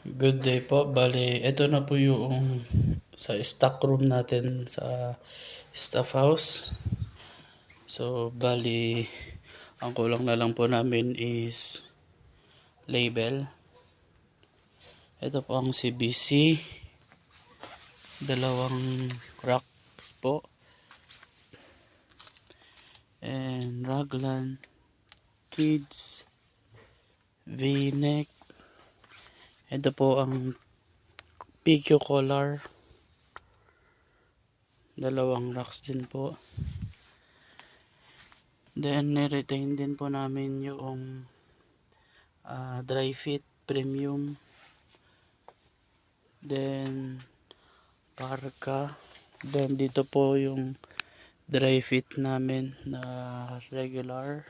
Good day po. Bali, ito na po yung sa stock room natin sa staff house. So, bali, ang kulang na lang po namin is label. Ito po ang CBC. Dalawang racks po. And raglan, kids, v-neck. Ito po ang PQ collar. Dalawang racks din po. Then, niretain din po namin yung dry fit premium. Then, parka. Then, dito po yung dry fit namin na regular.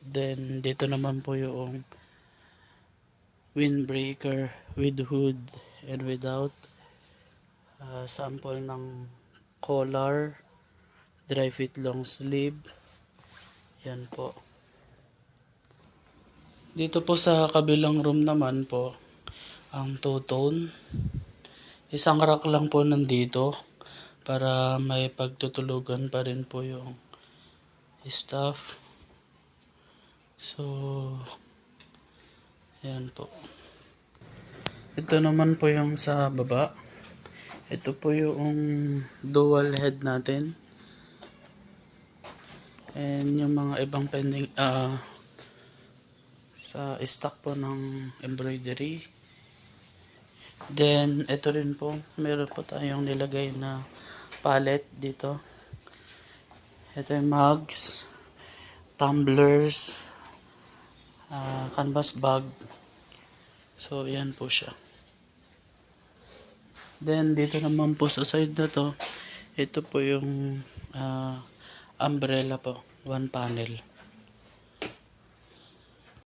Then, dito naman po yung windbreaker with hood and without. Sample ng collar, dry fit long sleeve. Yan po. Dito po sa kabilang room naman po, ang two-tone. Isang rack lang po nandito para may pagtutulugan pa rin po yung staff. So, yan po. Ito naman po yung sa baba. Ito po yung dual head natin. And yung mga ibang pending sa stock po ng embroidery. Then, ito rin po. Meron po tayong nilagay na palette dito. Ito yung mugs, tumblers, canvas bag. So, yan po siya. Then, dito naman po sa side na to, ito po yung umbrella po. One panel.